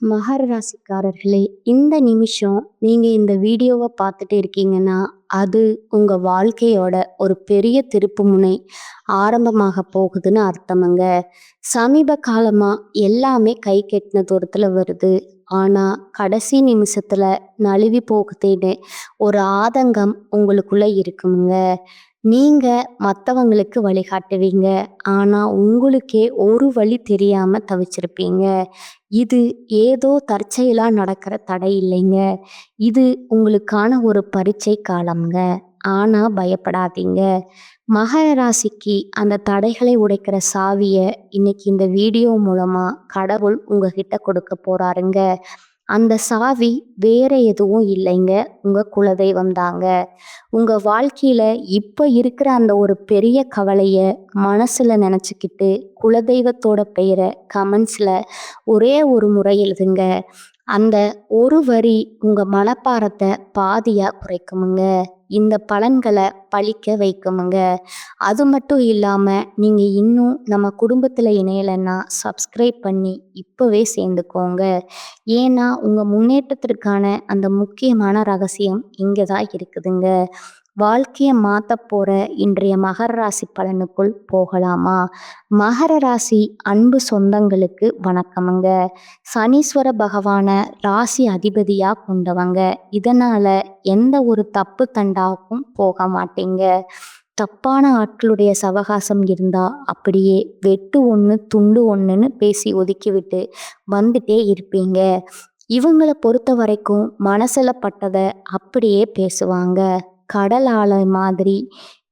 மகர ராசிக்காரர்களே, இந்த நிமிஷம் நீங்க இந்த வீடியோவ பார்த்துட்டு இருக்கீங்கன்னா, அது உங்க வாழ்க்கையோட ஒரு பெரிய திருப்புமுனை ஆரம்பமாக போகுதுன்னு அர்த்தமுங்க. சமீப காலமா எல்லாமே கை கெட்டின தூரத்துல வருது. ஆனா, கடைசி நிமிஷத்துல நழுவி போகுதேன்னு ஒரு ஆதங்கம் உங்களுக்குள்ள இருக்குமுங்க. நீங்க மத்தவங்களுக்கு வழிகாட்டுவீங்க. ஆனா, உங்களுக்கே ஒரு வழி தெரியாம தவிச்சிருப்பீங்க. இது ஏதோ தற்செயலா நடக்கிற தடை இல்லைங்க. இது உங்களுக்கான ஒரு பரீட்சை காலம்ங்க. ஆனா பயப்படாதீங்க. மகர ராசிக்கு அந்த தடைகளை உடைக்கிற சாவிய இன்னைக்கு இந்த வீடியோ மூலமா கடவுள் உங்ககிட்ட கொடுக்க போறாருங்க. அந்த சாவி வேற எதுவும் இல்லைங்க. உங்க குலதெய்வம் தாங்க. உங்க வாழ்க்கையில இப்ப இருக்கிற அந்த ஒரு பெரிய கவலைய மனசுல நினைச்சுக்கிட்டு குலதெய்வத்தோட பெயரை கமெண்ட்ஸ்ல ஒரே ஒரு முறை எழுதுங்க. அந்த ஒரு வரி உங்க மனப்பாரத்தை பாதியா குறைக்குமுங்க. இந்த பலன்களை பழிக்க வைக்குமுங்க. அது மட்டும் இல்லாம நீங்க இன்னும் நம்ம குடும்பத்துல இணையலைன்னா சப்ஸ்கிரைப் பண்ணி இப்பவே சேர்ந்துக்கோங்க. ஏன்னா உங்க முன்னேற்றத்திற்கான அந்த முக்கியமான ரகசியம் இங்க தான் இருக்குதுங்க. வாழ்க்கையை மாத்த போற இன்றைய மகர ராசி பலனுக்குள் போகலாமா? மகர ராசி அன்பு சொந்தங்களுக்கு வணக்கமுங்க. சனீஸ்வர பகவான ராசி அதிபதியா கொண்டவங்க. இதனால எந்த ஒரு தப்பு தண்டாக்கும் போக மாட்டீங்க. தப்பான ஆட்களுடைய சவகாசம் இருந்தா அப்படியே வெட்டு ஒன்று துண்டு ஒன்றுன்னு பேசி ஒதுக்கிவிட்டு வந்துட்டே இருப்பீங்க. இவங்களை பொறுத்த வரைக்கும் மனசுல பட்டதை அப்படியே பேசுவாங்க. கடல் ஆலை மாதிரி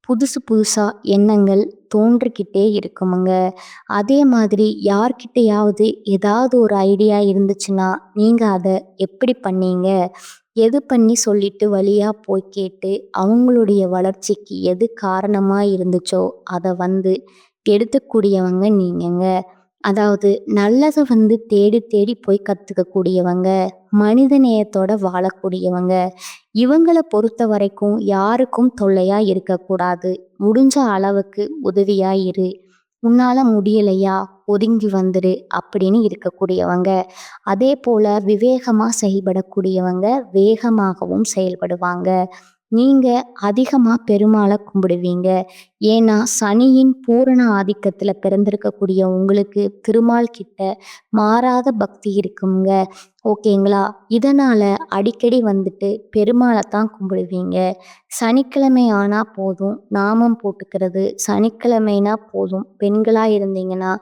புதுசு புதுசா எண்ணங்கள் தோன்றிக்கிட்டே இருக்குமுங்க. அதே மாதிரி யார்கிட்டயாவது ஏதாவது ஒரு ஐடியா இருந்துச்சுன்னா நீங்க அதை எப்படி பண்ணீங்க, எது பண்ணி சொல்லிட்டு வழியா போய் கேட்டு அவங்களுடைய வளர்ச்சிக்கு எது காரணமா இருந்துச்சோ அதை எடுத்துக்கூடியவங்க நீங்கங்க. அதாவது நல்லதை தேடி தேடி போய் கத்துக்க கூடியவங்க, மனித நேயத்தோட வாழக்கூடியவங்க. இவங்களை பொறுத்த வரைக்கும் யாருக்கும் தொல்லையா இருக்கக்கூடாது. முடிஞ்ச அளவுக்கு உதவியா இரு. உன்னால முடியலையா ஒதுங்கி வந்துரு அப்படின்னு இருக்கக்கூடியவங்க. அதே போல விவேகமா செயல்படக்கூடியவங்க வேகமாகவும் செயல்படுவாங்க. நீங்க அதிகமா பெருமாளை கும்பிடுவீங்க. ஏன்னா சனியின் பூரண ஆதிக்கத்துல பிறந்திருக்கக்கூடிய உங்களுக்கு திருமால் கிட்ட மாறாத பக்தி இருக்குங்க. ஓகேங்களா? இதனால அடிக்கடி பெருமாளை தான் கும்பிடுவீங்க. சனிக்கிழமை ஆனா போதும் நாமம் போட்டுக்கிறது, சனிக்கிழமைனா போதும் பெண்களா இருந்தீங்கன்னா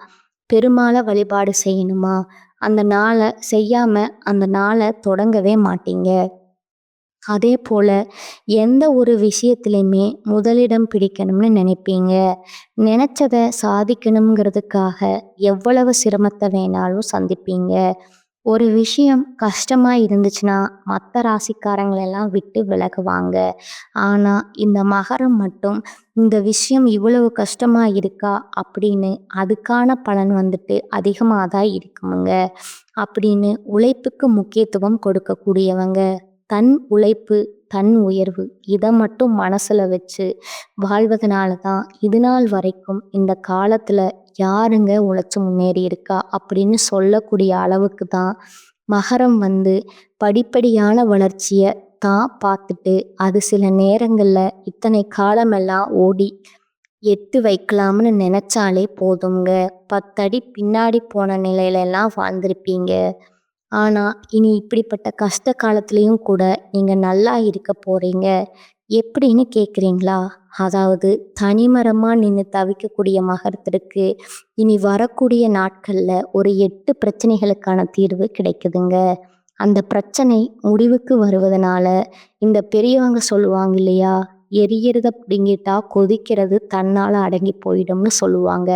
பெருமாளை வழிபாடு செய்யணுமா, அந்த நாளை செய்யாம அந்த நாளை தொடங்கவே மாட்டீங்க. அதே போல எந்த ஒரு விஷயத்திலையுமே முதலிடம் பிடிக்கணும்னு நினைப்பீங்க. நினைச்சதை சாதிக்கணுங்கிறதுக்காக எவ்வளவு சிரமத்தை வேணாலும் சந்திப்பீங்க. ஒரு விஷயம் கஷ்டமா இருந்துச்சுன்னா மற்ற ராசிக்காரங்களெல்லாம் விட்டு விலகுவாங்க. ஆனா இந்த மகரம் மட்டும் இந்த விஷயம் இவ்வளவு கஷ்டமா இருக்கா அப்படின்னு அதுக்கான பலன் அதிகமாக தான் இருக்குமுங்க அப்படின்னு உழைப்புக்கு முக்கியத்துவம் கொடுக்கக்கூடியவங்க. தன் உழைப்பு தன் உயர்வு இதை மட்டும் மனசுல வச்சு வாழ்வதனால தான் இது நாள் வரைக்கும் இந்த காலத்துல யாருங்க உழைச்சு முன்னேறி இருக்கா அப்படின்னு சொல்லக்கூடிய அளவுக்கு தான் மகரம் படிப்படியான வளர்ச்சியை தான் பார்த்துட்டு அது சில நேரங்கள்ல இத்தனை காலமெல்லாம் ஓடி எட்டு வைக்கலாம்னு நினைச்சாலே போதுங்க. 10 அடி பின்னாடி போன நிலையில எல்லாம் வாழ்ந்திருப்பீங்க. ஆனா இனி இப்படிப்பட்ட கஷ்ட காலத்திலையும் கூட நீங்க நல்லா இருக்க போறீங்க. எப்படின்னு கேக்குறீங்களா? அதாவது தனிமரமா நின்று தவிக்கக்கூடிய மகரத்திற்கு இனி வரக்கூடிய நாட்கள்ல ஒரு 8 பிரச்சனைகளுக்கான தீர்வு கிடைக்குதுங்க. அந்த பிரச்சனை முடிவுக்கு வருவதனால இந்த பெரியவங்க சொல்லுவாங்க இல்லையா, எரியறத பிடுங்கிட்டா கொதிக்கிறது தன்னால அடங்கி போயிடும்னு சொல்லுவாங்க.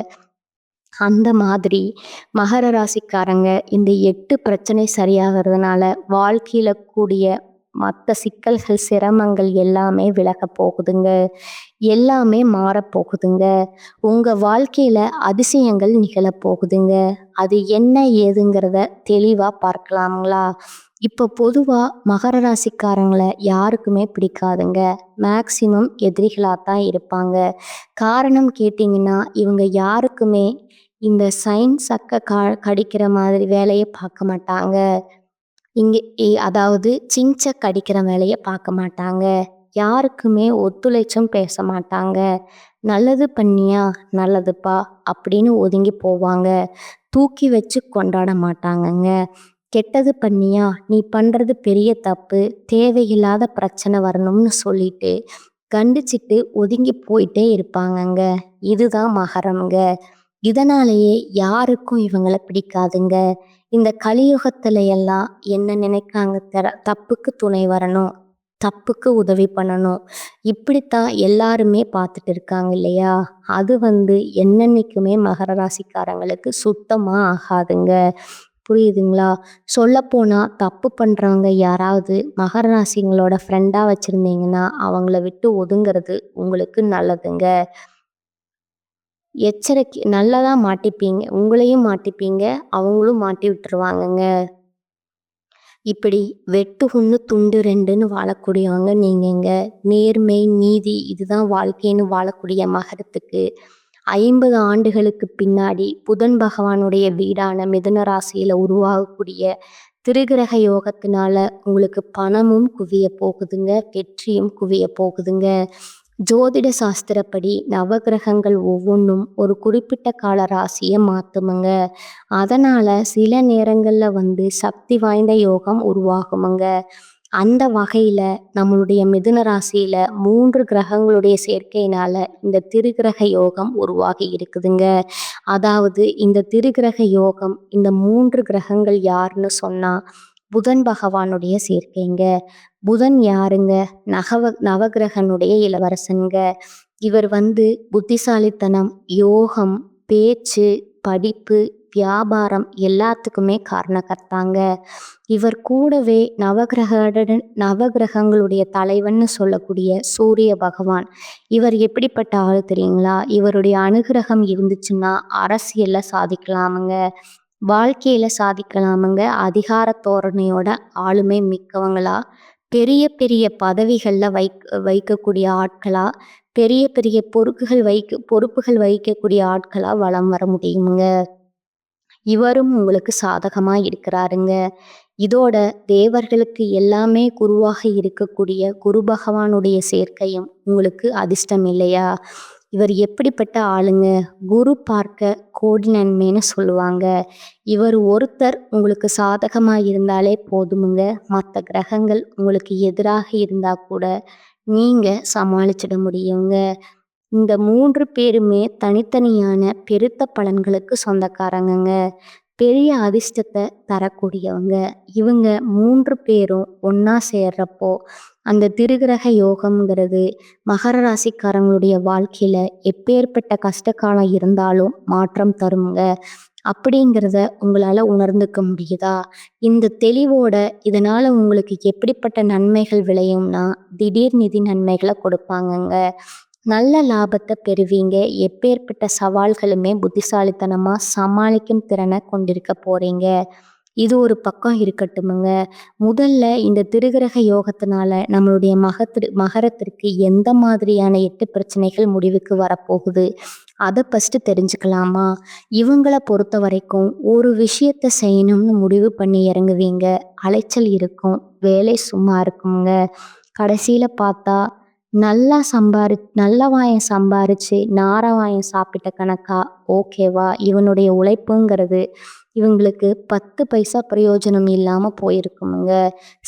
அந்த மாதிரி மகர ராசிக்காரங்க இந்த 8 பிரச்சனை சரியாகிறதுனால வாழ்க்கையில கூடிய மற்ற சிக்கல்கள் சிரமங்கள் எல்லாமே விலக போகுதுங்க. எல்லாமே மாறப்போகுதுங்க. உங்க வாழ்க்கையில அதிசயங்கள் நிகழப்போகுதுங்க. அது என்ன ஏதுங்கிறத தெளிவா பார்க்கலாங்களா? இப்போ பொதுவா மகர ராசிக்காரங்களை யாருக்குமே பிடிக்காதுங்க. மேக்சிமம் எதிரிகளாக தான் இருப்பாங்க. காரணம் கேட்டிங்கன்னா இவங்க யாருக்குமே இந்த சைன் சக்க கடிக்கிற மாதிரி வேலையை பார்க்க மாட்டாங்க. இங்கே அதாவது சிங்சக் அடிக்கிற வேலையை பார்க்க மாட்டாங்க. யாருக்குமே ஒத்துழைச்சும் பேச மாட்டாங்க. நல்லது பண்ணியா நல்லதுப்பா அப்படின்னு ஒதுங்கி போவாங்க. தூக்கி வச்சு கொண்டாட மாட்டாங்கங்க. கெட்டது பண்ணியா நீ பண்ணுறது பெரிய தப்பு, தேவையில்லாத பிரச்சனை வரணும்னு சொல்லிட்டு கண்டிச்சிட்டு ஒதுங்கி போயிட்டே இருப்பாங்கங்க. இதுதான் மகரம்ங்க. இதனாலேயே யாருக்கும் இவங்கள பிடிக்காதுங்க. இந்த கலியுகத்துல எல்லாம் என்ன நினைக்காங்க, தப்புக்கு துணை வரணும், தப்புக்கு உதவி பண்ணணும், இப்படித்தான் எல்லாருமே பார்த்துட்டு இருக்காங்க இல்லையா? அது என்னன்னைக்குமே மகர ராசிக்காரங்களுக்கு சுத்தமா ஆகாதுங்க. புரியுதுங்களா? சொல்லப்போனா தப்பு பண்றவங்க யாராவது மகர ராசிங்களோட ஃப்ரெண்டா வச்சிருந்தீங்கன்னா அவங்கள விட்டு ஒதுங்கிறது உங்களுக்கு நல்லதுங்க. எச்சரிக்கை நல்லதா மாட்டிப்பீங்க. உங்களையும் மாட்டிப்பீங்க, அவங்களும் மாட்டி விட்டுருவாங்கங்க. இப்படி வெட்டு 1 துண்டு 2ன்னு வாழக்கூடியவங்க நீங்கங்க. நேர்மை, நீதி இதுதான் வாழ்க்கைன்னு வாழக்கூடிய மகரத்துக்கு 50 ஆண்டுகளுக்கு பின்னாடி புதன் பகவானுடைய வீடான மிதுன ராசியில உருவாகக்கூடிய திருகிரக யோகத்தினால உங்களுக்கு பணமும் குவிய போகுதுங்க, வெற்றியும் குவிய போகுதுங்க. ஜோதிட சாஸ்திரப்படி நவகிரகங்கள் ஒவ்வொன்றும் ஒரு குறிப்பிட்ட கால ராசியை மாற்றுமுங்க. அதனால் சில நேரங்களில் சக்தி வாய்ந்த யோகம் உருவாகுமுங்க. அந்த வகையில் நம்மளுடைய மிதுன ராசியில் 3 கிரகங்களுடைய சேர்க்கையினால் இந்த திருகிரக யோகம் உருவாகி இருக்குதுங்க. அதாவது இந்த திருகிரக யோகம் இந்த 3 கிரகங்கள் யாருன்னு சொன்னால் புதன் பகவானுடைய சேர்க்கைங்க. புதன் யாருங்க? நவகிரகனுடைய இளவரசனுங்க. இவர் புத்திசாலித்தனம், யோகம், பேச்சு, படிப்பு, வியாபாரம் எல்லாத்துக்குமே காரணக்கர்த்தாங்க. இவர் கூடவே நவகிரகங்களுடைய தலைவன்னு சொல்லக்கூடிய சூரிய பகவான். இவர் எப்படிப்பட்ட ஆள் தெரியுங்களா? இவருடைய அனுகிரகம் இருந்துச்சுன்னா அரசியல்ல சாதிக்கலாமுங்க, வாழ்க்கையில சாதிக்கலாமுங்க. அதிகார தோரணையோட ஆளுமை மிக்கவங்களா, பெரிய பெரிய பதவிகளில் வைக்கக்கூடிய ஆட்களா, பெரிய பெரிய பொறுப்புகள் வகிக்கக்கூடிய ஆட்களா வலம் வர முடியுமுங்க. இவரும் உங்களுக்கு சாதகமா இருக்கிறாருங்க. இதோட தேவர்களுக்கு எல்லாமே குருவாக இருக்கக்கூடிய குரு பகவானுடைய சேர்க்கையும் உங்களுக்கு அதிர்ஷ்டம் இல்லையா? இவர் எப்படிப்பட்ட ஆளுங்க? குரு பார்க்க கோடி நன்மைன்னு சொல்லுவாங்க. இவர் ஒருத்தர் உங்களுக்கு சாதகமாக இருந்தாலே போதுமுங்க. மற்ற கிரகங்கள் உங்களுக்கு எதிராக இருந்தால் கூட நீங்கள் சமாளிச்சிட முடியுங்க. இந்த 3 பேருமே தனித்தனியான பெருத்த பலன்களுக்கு சொந்தக்காரங்கங்க. பெரிய அதிர்ஷ்டத்தை தரக்கூடியவங்க. இவங்க 3 பேரும் ஒன்றா சேர்றப்போ அந்த திருகிரக யோகம்ங்கிறது மகர ராசிக்காரங்களுடைய வாழ்க்கையில் எப்பேற்பட்ட கஷ்டகாலம் இருந்தாலும் மாற்றம் தருங்க. அப்படிங்கிறத உங்களால் உணர்ந்துக்க முடியுதா? இந்த தெளிவோட இதனால் உங்களுக்கு எப்படிப்பட்ட நன்மைகள் விளையும்னா திடீர் நிதி நன்மைகளை கொடுப்பாங்கங்க. நல்ல லாபத்தை பெறுவீங்க. எப்பேற்பட்ட சவால்களுமே புத்திசாலித்தனமாக சமாளிக்கும் திறனை கொண்டிருக்க போகிறீங்க. இது ஒரு பக்கம் இருக்கட்டுமுங்க. முதல்ல இந்த திருகிரக யோகத்தினால நம்மளுடைய மகரத்திற்கு எந்த மாதிரியான 8 பிரச்சனைகள் முடிவுக்கு வரப்போகுது அதை ஃபஸ்ட்டு தெரிஞ்சுக்கலாமா? இவங்களை பொறுத்த வரைக்கும் ஒரு விஷயத்தை செய்யணும்னு முடிவு பண்ணி இறங்குவீங்க, அலைச்சல் இருக்கும், வேலை சும்மா இருக்குங்க. கடைசியில் பார்த்தா நல்ல வாயம் சம்பாரிச்சு நாரவாயம் சாப்பிட்ட கணக்கா ஓகேவா? இவனுடைய உழைப்புங்கிறது இவங்களுக்கு 10 பைசா பிரயோஜனம் இல்லாமல் போயிருக்குமுங்க.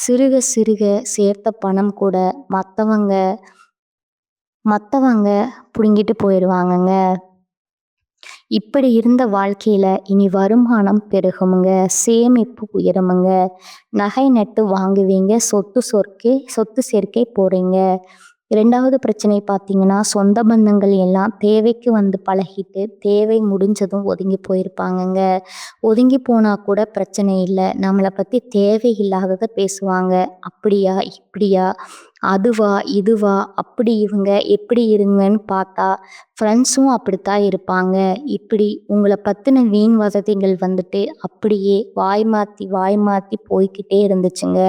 சிறுக சிறுக சேர்த்த பணம் கூட மற்றவங்க பிடுங்கிட்டு போயிடுவாங்கங்க. இப்படி இருந்த வாழ்க்கையில் இனி வருமானம் பெருகுமுங்க, சேமிப்பு உயருமுங்க, நகை நட்டு வாங்குவீங்க, சொத்து சேர்க்கை போகிறீங்க. 2வது பிரச்சனை பார்த்தீங்கன்னா சொந்த பந்தங்கள் எல்லாம் தேவைக்கு பழகிட்டு தேவை முடிஞ்சதும் ஒதுங்கி போயிருப்பாங்கங்க. ஒதுங்கி போனால் கூட பிரச்சனை இல்லை, நம்மளை பற்றி தேவையில்லாததை பேசுவாங்க. அப்படியா இப்படியா, அதுவா இதுவா, அப்படி இவங்க எப்படி இருங்கன்னு பார்த்தா ஃப்ரெண்ட்ஸும் அப்படித்தான் இருப்பாங்க. இப்படி உங்களை பற்றின வீண் வதந்திகள் அப்படியே வாய் மாற்றி போய்கிட்டே இருந்துச்சுங்க.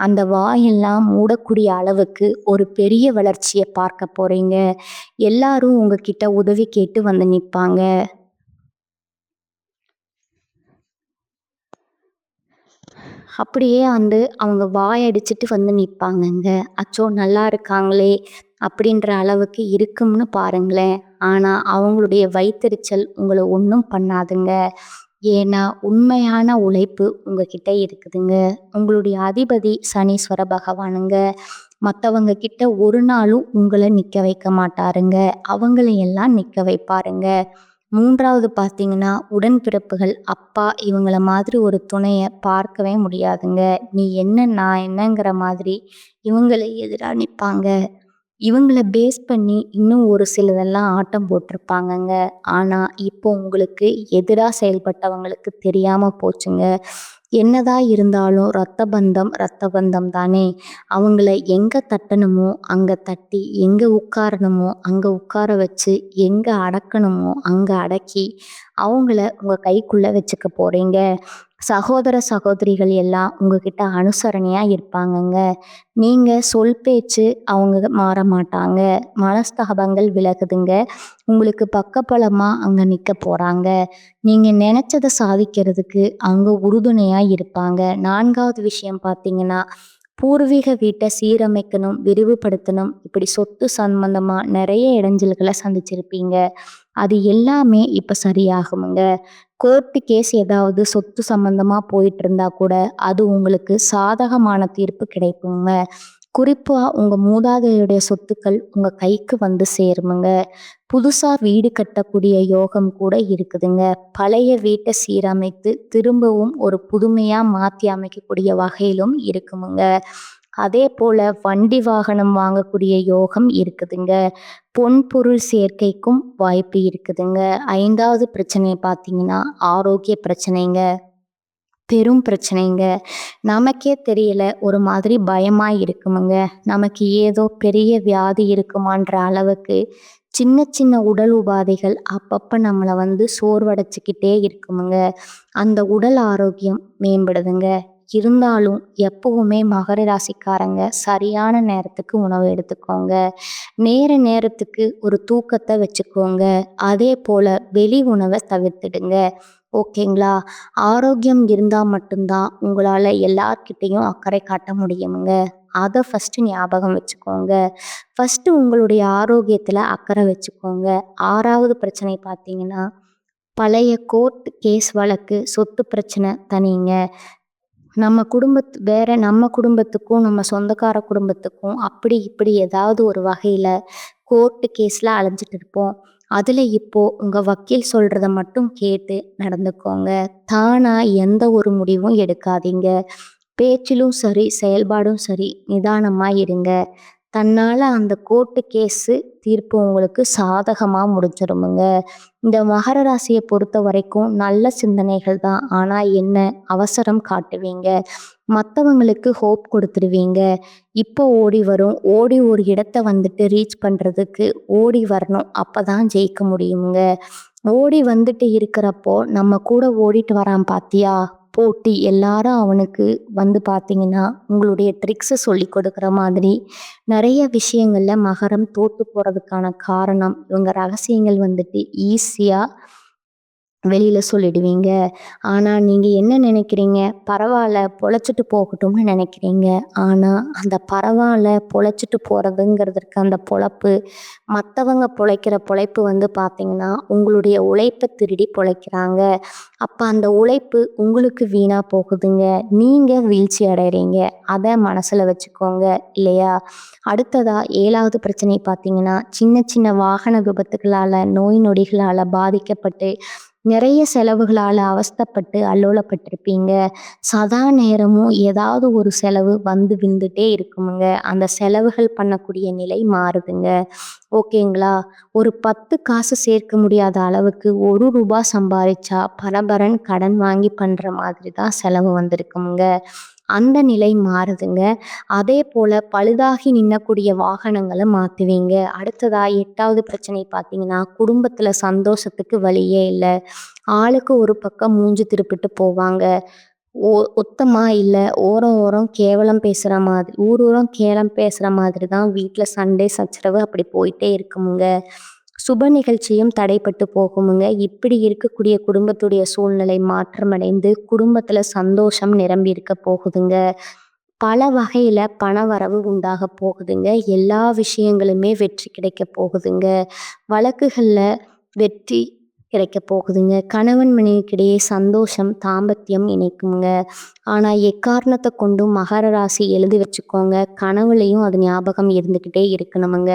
அந்த வாயெல்லாம் மூடக்கூடிய அளவுக்கு ஒரு பெரிய வளர்ச்சியை பார்க்க போகிறீங்க. எல்லாரும் உங்ககிட்ட உதவி கேட்டு நிற்பாங்க. அப்படியே அவங்க வாயடிச்சுட்டு நிப்பாங்கங்க. அச்சோ! நல்லா இருக்காங்களே! அப்படின்ற அளவுக்கு இருக்கும்னு பாருங்களேன். ஆனா, அவங்களுடைய வயித்தெரிச்சல் உங்கள ஒண்ணும் பண்ணாதுங்க. ஏன்னா, உண்மையான உழைப்பு உங்ககிட்ட இருக்குதுங்க. உங்களுடைய அதிபதி சனீஸ்வர பகவானுங்க. மத்தவங்க கிட்ட ஒரு நாளும் உங்கள நிக்க வைக்க மாட்டாருங்க. அவங்களையெல்லாம் நிக்க வைப்பாருங்க. 3வது பார்த்தீங்கன்னா, உடன்பிறப்புகள், அப்பா இவங்கள மாதிரி ஒரு துணைய பார்க்கவே முடியாதுங்க. நீ என்ன, நான் என்னங்கிற மாதிரி இவங்கள எதிரா நிப்பாங்க. இவங்கள பேஸ் பண்ணி இன்னும் ஒரு சிலதெல்லாம் ஆட்டம் போட்டிருப்பாங்கங்க. ஆனா, இப்போ உங்களுக்கு எதிரா செயல்பட்டவங்களுக்கு தெரியாம போச்சுங்க. என்னதான் இருந்தாலும் ரத்த பந்தம், ரத்த பந்தம் தானே! அவங்கள எங்க தட்டணுமோ அங்க தட்டி, எங்க உட்காரணுமோ அங்க உட்கார வச்சு, எங்க அடக்கணுமோ அங்க அடக்கி, அவங்கள உங்க கைக்குள்ள வச்சுக்க போறீங்க. சகோதர, சகோதரிகள் எல்லாம் உங்ககிட்ட அனுசரணையா இருப்பாங்கங்க. நீங்க சொல் பேச்சு அவங்க மாற மாட்டாங்க. மனஸ்தாபங்கள் விலகுதுங்க. உங்களுக்கு பக்கபலமா அங்க நிக்க போறாங்க. நீங்க நெனச்சத சாதிக்கிறதுக்கு அவங்க உறுதுணையா இருப்பாங்க. 4வது விஷயம் பார்த்தீங்கன்னா, பூர்வீக வீட்ட சீரமைக்கணும், விரிவுபடுத்தணும், இப்படி சொத்து சம்பந்தமா நெறைய இடைஞ்சல்கள சந்திச்சிருப்பீங்க. அது எல்லாமே இப்ப சரியாகுமுங்க. கோர்ட்டு கேஸ் ஏதாவது சொத்து சம்பந்தமா போயிட்டு இருந்தா கூட, அது உங்களுக்கு சாதகமான தீர்ப்பு கிடைக்குங்க. குறிப்பா உங்க மூதாதையருடைய சொத்துக்கள் உங்க கைக்கு வந்து சேருமுங்க. புதுசா வீடு கட்டக்கூடிய யோகம் கூட இருக்குதுங்க. பழைய வீட்ட சீரமைத்து திரும்பவும் ஒரு புதுமையா மாத்தி அமைக்கக்கூடிய வகையிலும் இருக்குமுங்க. அதே போல வண்டி வாகனம் வாங்கக்கூடிய யோகம் இருக்குதுங்க. பொன் பொருள் சேர்க்கைக்கும் வாய்ப்பு இருக்குதுங்க. 5வது பிரச்சனை பார்த்தீங்கன்னா, ஆரோக்கிய பிரச்சனைங்க. பெரும் பிரச்சனைங்க. நமக்கே தெரியல, ஒரு மாதிரி பயமா இருக்குமுங்க. நமக்கு ஏதோ பெரிய வியாதி இருக்குமான்ற அளவுக்கு சின்ன சின்ன உடல் உபாதைகள் அப்பப்ப நம்மள சோர்வடைச்சுக்கிட்டே இருக்குமுங்க. அந்த உடல் ஆரோக்கியம் மேம்படுதுங்க. இருந்தாலும் எப்பவுமே மகர ராசிக்காரங்க சரியான நேரத்துக்கு உணவு எடுத்துக்கோங்க. நேரத்துக்கு ஒரு தூக்கத்த வச்சுக்கோங்க. அதே போல வெளி உணவ தவிர்த்துடுங்க. ஓகேங்களா? ஆரோக்கியம் இருந்தா மட்டும்தான் உங்களால எல்லார்கிட்டயும் அக்கறை காட்ட முடியுமுங்க. அத ஃபர்ஸ்ட்டு ஞாபகம் வச்சுக்கோங்க. ஃபர்ஸ்ட்டு உங்களுடைய ஆரோக்கியத்துல அக்கறை வச்சுக்கோங்க. 6வது பிரச்சனை பார்த்தீங்கன்னா, பழைய கோர்ட் கேஸ் வழக்கு, சொத்து பிரச்சனை தனிங்க. நம்ம குடும்பத்துக்கும், நம்ம சொந்தக்கார குடும்பத்துக்கும் அப்படி இப்படி ஏதாவது ஒரு வகையில கோர்ட்டு கேஸ்ல அலைஞ்சிட்டு இருப்போம். அதுல இப்போ உங்க வக்கீல் சொல்றத மட்டும் கேட்டு நடந்துக்கோங்க. தானா எந்த ஒரு முடிவும் எடுக்காதீங்க. பேச்சிலும் சரி, செயல்பாடும் சரி, நிதானமா இருங்க. தன்னால அந்த கோர்ட்டு கேஸு தீர்ப்பு உங்களுக்கு சாதகமா முடிஞ்சிருமுங்க. இந்த மகர ராசிய பொறுத்தவரைக்கும் நல்ல சிந்தனைகள் தான். ஆனா என்ன, அவசரம் காட்டுவீங்க. மத்தவங்களுக்கு ஹோப் கொடுத்துருவீங்க. இப்போ ஓடி வரும். ஓடி ஒரு இடத்த ரீச் பண்றதுக்கு ஓடி வரணும். அப்பதான் ஜெயிக்க முடியுமுங்க. ஓடி வந்துட்டு இருக்கிறப்போ, நம்ம கூட ஓடிட்டு வரான் பாத்தியா? போட்டி எல்லாரும் அவனுக்கு பார்த்தீங்கன்னா, உங்களுடைய ட்ரிக்ஸ சொல்லிக் கொடுக்குற மாதிரி நெறைய விஷயங்கள்ல மகரம் தோத்து போறதுக்கான காரணம், இவங்க ரகசியங்கள் ஈஸியா வெளியில சொல்லிடுவீங்க. ஆனா, நீங்க என்ன நினைக்கிறீங்க? பரவால்ல பொழைச்சுட்டு போகட்டும்னு நினைக்கிறீங்க. ஆனா, அந்த பரவால்ல பொழைச்சுட்டு போறதுங்கிறதுக்கு அந்த பொழப்பு, மத்தவங்க பொழைக்கிற பொழைப்பு பார்த்தீங்கன்னா, உங்களுடைய உழைப்ப திருடி பொழைக்கிறாங்க. அப்ப அந்த உழைப்பு உங்களுக்கு வீணா போகுதுங்க. நீங்க வீழ்ச்சி அடையறீங்க. அத மனசுல வச்சுக்கோங்க. இல்லையா? அடுத்ததா 7வது பிரச்சனை பார்த்தீங்கன்னா, சின்ன சின்ன வாகன விபத்துகளால, நோய் நொடிகளால பாதிக்கப்பட்டு நிறைய செலவுகளால அவஸ்தைப்பட்டு அல்லோலப்பட்டிருப்பீங்க. சதா நேரமும் ஏதாவது ஒரு செலவு விழுந்துட்டே இருக்குமுங்க. அந்த செலவுகள் பண்ணக்கூடிய நிலை மாறுதுங்க. ஓகேங்களா? ஒரு 10 காசு சேர்க்க முடியாத அளவுக்கு ரூ. 1 சம்பாரிச்சா பரபரன்னு கடன் வாங்கி பண்ற மாதிரி தான் செலவு வந்திருக்குமுங்க. அந்த நிலை மாறுதுங்க. அதே போல பழுதாகி நின்னக்கூடிய வாகனங்கள மாத்துவீங்க. அடுத்ததா 8வது பிரச்சனை பார்த்தீங்கன்னா, குடும்பத்துல சந்தோஷத்துக்கு வழியே இல்ல. ஆளுக்கு ஒரு பக்கம் மூஞ்சி திருப்பிட்டு போவாங்க. ஒத்தமா இல்ல, ஓரம் ஓரம் கேவலம் பேசுற மாதிரி, ஊர் ஊரம் கேலம் பேசுற மாதிரி தான் வீட்ல சண்டை சச்சரவு அப்படி போயிட்டே இருக்குமுங்க. சுப நிகழ்ச்சியும் தடைப்பட்டு போகுமுங்க. இப்படி இருக்கக்கூடிய குடும்பத்துடைய சூழ்நிலை மாற்றமடைந்து குடும்பத்துல சந்தோஷம் நிரம்பி இருக்க போகுதுங்க. பல வகையில பணவரவு உண்டாக போகுதுங்க. எல்லா விஷயங்களுமே வெற்றி கிடைக்க போகுதுங்க. வழக்குகள்ல வெற்றி கிடைக்க போகுதுங்க. கணவன் மனைவிக்கிடையே சந்தோஷம், தாம்பத்தியம் இணைக்குங்க. ஆனா எக்காரணத்தை கொண்டும் மகர ராசி எழுதி வச்சுக்கோங்க, கனவுலையும் அது ஞாபகம் இருந்துக்கிட்டே இருக்கணுமுங்க.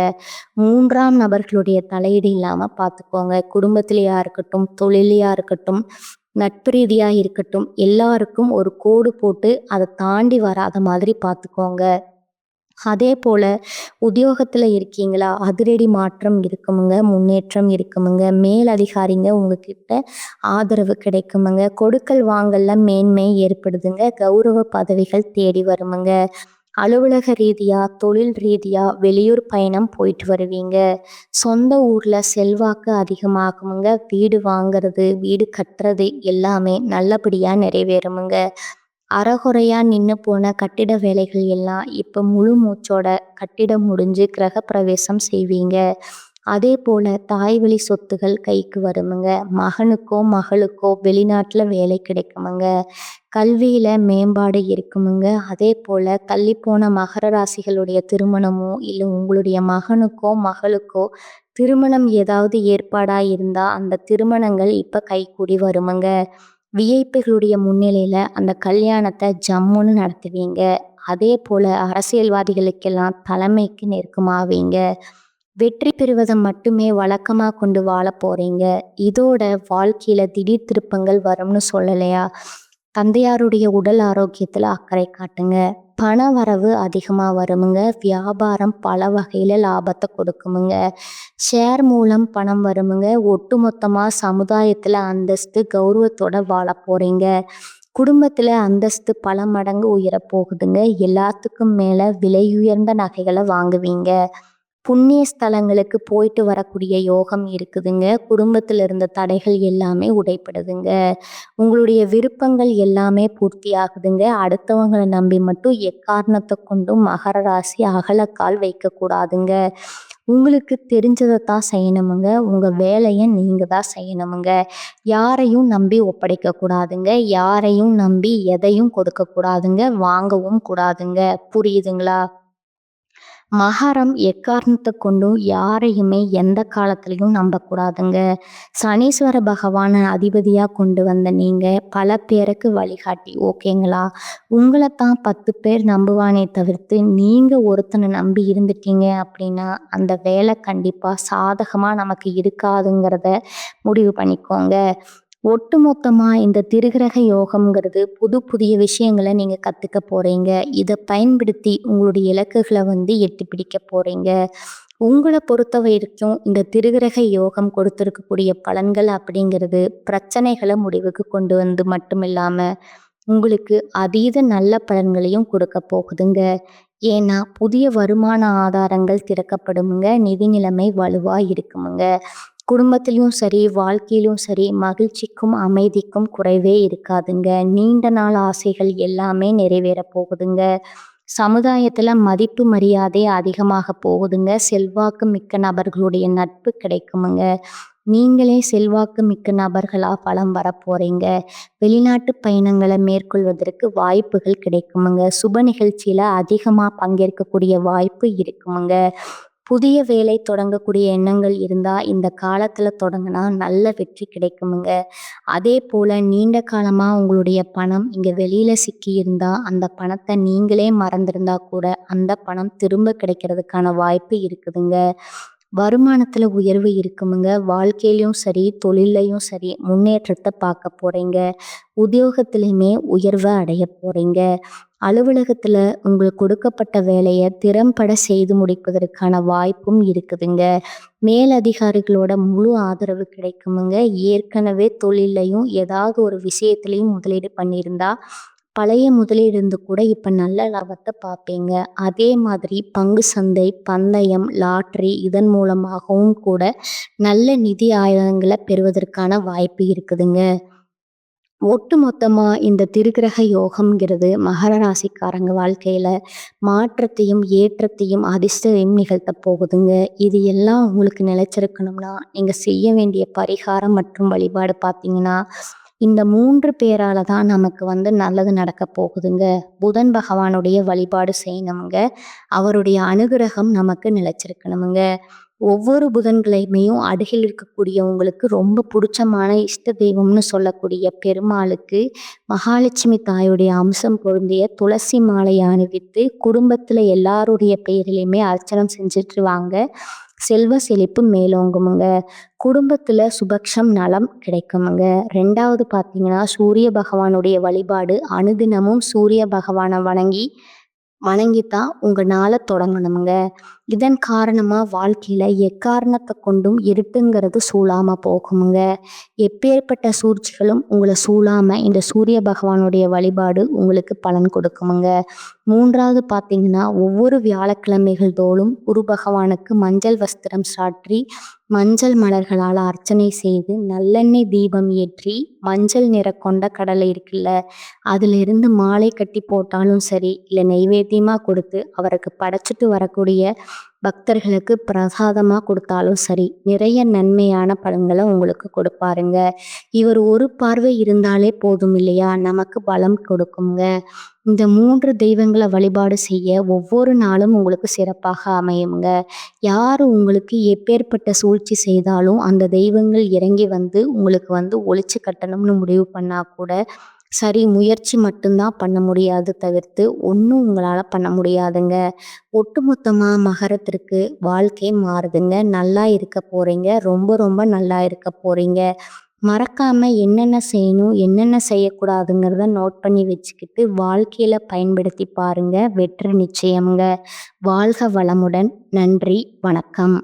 3ஆம் நபர்களுடைய தலையீடு இல்லாம பார்த்துக்கோங்க. குடும்பத்திலேயா இருக்கட்டும், தொழிலையா இருக்கட்டும், நட்பு ரீதியா இருக்கட்டும், எல்லாருக்கும் ஒரு கோடு போட்டு அதை தாண்டி வராத மாதிரி பார்த்துக்கோங்க. அதே போல உத்தியோகத்துல இருக்கீங்களா? அதிரடி மாற்றம் இருக்குமுங்க, முன்னேற்றம் இருக்குமுங்க. மேலதிகாரிங்க உங்ககிட்ட ஆதரவு கிடைக்குமுங்க. கொடுக்கல் வாங்கல்ல மேன்மை ஏற்படுதுங்க. கௌரவ பதவிகள் தேடி வருமுங்க. அலுவலக ரீதியா, தொழில் ரீதியா வெளியூர் பயணம் போயிட்டு வருவீங்க. சொந்த ஊர்ல செல்வாக்கு அதிகமாகுமுங்க. வீடு வாங்குறது, வீடு கட்டுறது எல்லாமே நல்லபடியா நிறைவேறுமுங்க. அறகுறையா நின்று போன கட்டிட வேலைகள் எல்லாம் இப்போ முழு மூச்சோட கட்டிடம் முடிஞ்சு கிரகப்பிரவேசம் செய்வீங்க. அதே போல தாய் வழி சொத்துகள் கைக்கு வருமுங்க. மகனுக்கோ மகளுக்கோ வெளிநாட்டில் வேலை கிடைக்குமுங்க. கல்வியில மேம்பாடு இருக்குமுங்க. அதே போல தள்ளிப்போன மகர ராசிகளுடைய திருமணமோ இல்லை உங்களுடைய மகனுக்கோ மகளுக்கோ திருமணம் ஏதாவது ஏற்பாடா இருந்தா அந்த திருமணங்கள் இப்போ கைகூடி வருமுங்க. விஐபிகளுடைய முன்னிலையில அந்த கல்யாணத்தை ஜம்முன்னு நடத்துவீங்க. அதே போல அரசியல்வாதிகளுக்கெல்லாம் தலைமைக்கு நெருக்கமாவீங்க. வெற்றி பெறுவதை மட்டுமே வழக்கமா கொண்டு வாழ போறீங்க. இதோட வாழ்க்கையில திடீர் திருப்பங்கள் வரும்னு சொல்லலையா? தந்தையாருடைய உடல் ஆரோக்கியத்துல அக்கறை காட்டுங்க. பண வரவு அதிகமா வருமுங்க. வியாபாரம் பல வகையில லாபத்தை கொடுக்குமுங்க. ஷேர் மூலம் பணம் வருமுங்க. ஒட்டுமொத்தமா சமுதாயத்துல அந்தஸ்து, கௌரவத்தோட வாழ போறீங்க. குடும்பத்துல அந்தஸ்து பல மடங்கு உயர போகுதுங்க. எல்லாத்துக்கும் மேல விலையுயர்ந்த நகைகளை வாங்குவீங்க. புண்ணிய ஸ்தலங்களுக்கு போயிட்டு வரக்கூடிய யோகம் இருக்குதுங்க. குடும்பத்துல இருந்த தடைகள் எல்லாமே உடைப்படுதுங்க. உங்களுடைய விருப்பங்கள் எல்லாமே பூர்த்தி ஆகுதுங்க. அடுத்தவங்களை நம்பி மட்டும் எக்காரணத்தை கொண்டும் மகர ராசி அகலக்கால் வைக்கக்கூடாதுங்க. உங்களுக்கு தெரிஞ்சதை தான் செய்யணுமுங்க. உங்க வேலையை நீங்க தான் செய்யணுமுங்க. யாரையும் நம்பி ஒப்படைக்க கூடாதுங்க. யாரையும் நம்பி எதையும் கொடுக்க கூடாதுங்க. வாங்கவும் கூடாதுங்க. புரியுதுங்களா? மகரம் எக்காரணத்தை கொண்டும் யாரையுமே எந்த காலத்துலையும் நம்பக்கூடாதுங்க. சனீஸ்வர பகவானை அதிபதியாக கொண்டு வந்த நீங்கள் பல பேருக்கு வழிகாட்டி, ஓகேங்களா? உங்களை தான் 10 பேர் நம்புவானே தவிர்த்து நீங்கள் ஒருத்தனை நம்பி இருந்துட்டீங்க அப்படின்னா அந்த வேலை கண்டிப்பாக சாதகமாக நமக்கு இருக்காதுங்கிறத முடிவு பண்ணிக்கோங்க. ஒட்டுமொத்தமாக இந்த திருகிரக யோகம்ங்கிறது புதிய விஷயங்களை நீங்கள் கற்றுக்க போகிறீங்க. இதை பயன்படுத்தி உங்களுடைய இலக்குகளை எட்டி பிடிக்க போகிறீங்க. உங்களை பொறுத்த வரைக்கும் இந்த திருகிரக யோகம் கொடுத்துருக்கக்கூடிய பலன்கள் அப்படிங்கிறது பிரச்சனைகளை முடிவுக்கு கொண்டு வந்து மட்டும் இல்லாமல் உங்களுக்கு அதீத நல்ல பலன்களையும் கொடுக்க போகுதுங்க. ஏன்னா புதிய வருமான ஆதாரங்கள் திறக்கப்படுமுங்க. நிதி நிலைமை வலுவாக இருக்குமுங்க. குடும்பத்திலையும் சரி, வாழ்க்கையிலும் சரி, மகிழ்ச்சிக்கும் அமைதிக்கும் குறைவே இருக்காதுங்க. நீண்ட நாள் ஆசைகள் எல்லாமே நிறைவேற போகுதுங்க. சமுதாயத்துல மதிப்பு மரியாதை அதிகமாக போகுதுங்க. செல்வாக்கு மிக்க நபர்களுடைய நட்பு கிடைக்குமுங்க. நீங்களே செல்வாக்கு மிக்க நபர்களா பலம் வர போறீங்க. வெளிநாட்டு பயணங்களை மேற்கொள்வதற்கு வாய்ப்புகள் கிடைக்குமுங்க. சுப நிகழ்ச்சியில அதிகமா பங்கேற்கக்கூடிய வாய்ப்பு இருக்குமுங்க. புதிய வேலை தொடங்கக்கூடிய எண்ணங்கள் இருந்தா இந்த காலத்துல தொடங்கினா நல்ல வெற்றி கிடைக்குமுங்க. அதே போல நீண்ட காலமா உங்களுடைய பணம் இங்க வெளியில சிக்கி இருந்தா அந்த பணத்தை நீங்களே மறந்திருந்தா கூட அந்த பணம் திரும்ப கிடைக்கிறதுக்கான வாய்ப்பு இருக்குதுங்க. வருமானத்துல உயர்வு இருக்குமுங்க. வாழ்க்கையிலையும் சரி, தொழிலையும் சரி முன்னேற்றத்தை பார்க்க போறீங்க. உத்தியோகத்திலையுமே உயர்வை அடைய போறீங்க. அலுவலகத்துல உங்களுக்கு கொடுக்கப்பட்ட வேலையை திறம்பட செய்து முடிப்பதற்கான வாய்ப்பும் இருக்குதுங்க. மேலதிகாரிகளோட முழு ஆதரவு கிடைக்குமுங்க. ஏற்கனவே தொழிலையும் ஏதாவது ஒரு விஷயத்திலையும் முதலீடு பண்ணியிருந்தா பழைய முதலீடு இருந்து கூட இப்போ நல்ல லாபத்தை பார்ப்பீங்க. அதே மாதிரி பங்கு சந்தை, பந்தயம், லாட்ரி இதன் மூலமாகவும் கூட நல்ல நிதி ஆயுதங்களை பெறுவதற்கான வாய்ப்பு இருக்குதுங்க. ஒட்டுமொத்தமா இந்த திருக்கிரக யோகம்ங்கிறது மகர ராசிக்காரங்க வாழ்க்கையில மாற்றத்தையும், ஏற்றத்தையும், அதிர்ஷ்டத்தையும் நிகழ்த்தப் போகுதுங்க. இது எல்லாம் உங்களுக்கு நிலைச்சிருக்கணும்னா, நீங்க செய்ய வேண்டிய பரிகாரம் மற்றும் வழிபாடு பார்த்தீங்கன்னா, இந்த 3 பேரால தான் நமக்கு நல்லது நடக்கப் போகுதுங்க. புதன் பகவானுடைய வழிபாடு செய்யணுமுங்க. அவருடைய அனுகிரகம் நமக்கு நிலைச்சிருக்கணுமுங்க. ஒவ்வொரு புதன்கிழமையும் அருகில் இருக்கக்கூடிய உங்களுக்கு ரொம்ப புடிச்சமான இஷ்ட தெய்வம்னு சொல்லக்கூடிய பெருமாளுக்கு மகாலட்சுமி தாயுடைய அம்சம் பொருந்திய துளசி மாலையை அணிவித்து குடும்பத்துல எல்லாருடைய பெயரிலையுமே அர்ச்சனம் செஞ்சுட்டு வாங்க. செல்வ செழிப்பு மேலோங்குமுங்க. குடும்பத்துல சுபக்ஷம் நலம் கிடைக்குமுங்க. 2வது பார்த்தீங்கன்னா, சூரிய பகவானுடைய வழிபாடு அனுதினமும் சூரிய பகவானை வணங்கித்தான் உங்க நாளை தொடங்கணுமுங்க. இதன் காரணமா வாழ்க்கையில எக்காரணத்தை கொண்டும் இருட்டுங்கிறது சூழாம போகுமுங்க. எப்பேற்பட்ட சூழ்ச்சிகளும் உங்களை சூழாம இந்த சூரிய பகவானுடைய வழிபாடு உங்களுக்கு பலன் கொடுக்குமுங்க. 3வது பார்த்தீங்கன்னா, ஒவ்வொரு வியாழக்கிழமைகள் தோறும் குரு பகவானுக்கு மஞ்சள் வஸ்திரம் சாற்றி மஞ்சள் மலர்களால் அர்ச்சனை செய்து நல்லெண்ணெய் தீபம் ஏற்றி மஞ்சள் நிற கொண்ட கடலை இருக்குல்ல, அதிலிருந்து மாலை கட்டி போட்டாலும் சரி, இல்லை நெய்வேத்தியமாக கொடுத்து அவருக்கு படைச்சிட்டு வரக்கூடிய பக்தர்களுக்கு பிரசாதமாக கொடுத்தாலும் சரி, நிறைய நன்மையான பலன்களை உங்களுக்கு கொடுப்பாருங்க. இவர் ஒரு பார்வை இருந்தாலே போதும் இல்லையா, நமக்கு பலம் கொடுக்குங்க. இந்த 3 தெய்வங்களை வழிபாடு செய்ய ஒவ்வொரு நாளும் உங்களுக்கு சிறப்பாக அமையுங்க. யார் உங்களுக்கு எப்பேற்பட்ட சூழ்ச்சி செய்தாலும் அந்த தெய்வங்கள் இறங்கி உங்களுக்கு ஒழிச்சு கட்டணும்னு முடிவு பண்ணா கூட சரி, முயற்சி மட்டும்தான் பண்ண முடியாது தவிர்த்து ஒன்றும் உங்களால் பண்ண முடியாதுங்க. ஒட்டுமொத்தமா மகரத்திற்கு வாழ்க்கை மாறுதுங்க. நல்லா இருக்க போறீங்க. ரொம்ப ரொம்ப நல்லா இருக்க போறீங்க. மறக்காம என்னென்ன செய்யணும், என்னென்ன செய்யக்கூடாதுங்கிறத நோட் பண்ணி வச்சுக்கிட்டு வாழ்க்கையில பயன்படுத்தி பாருங்க. வெற்றி நிச்சயம்ங்க. வாழ்க வளமுடன். நன்றி. வணக்கம்.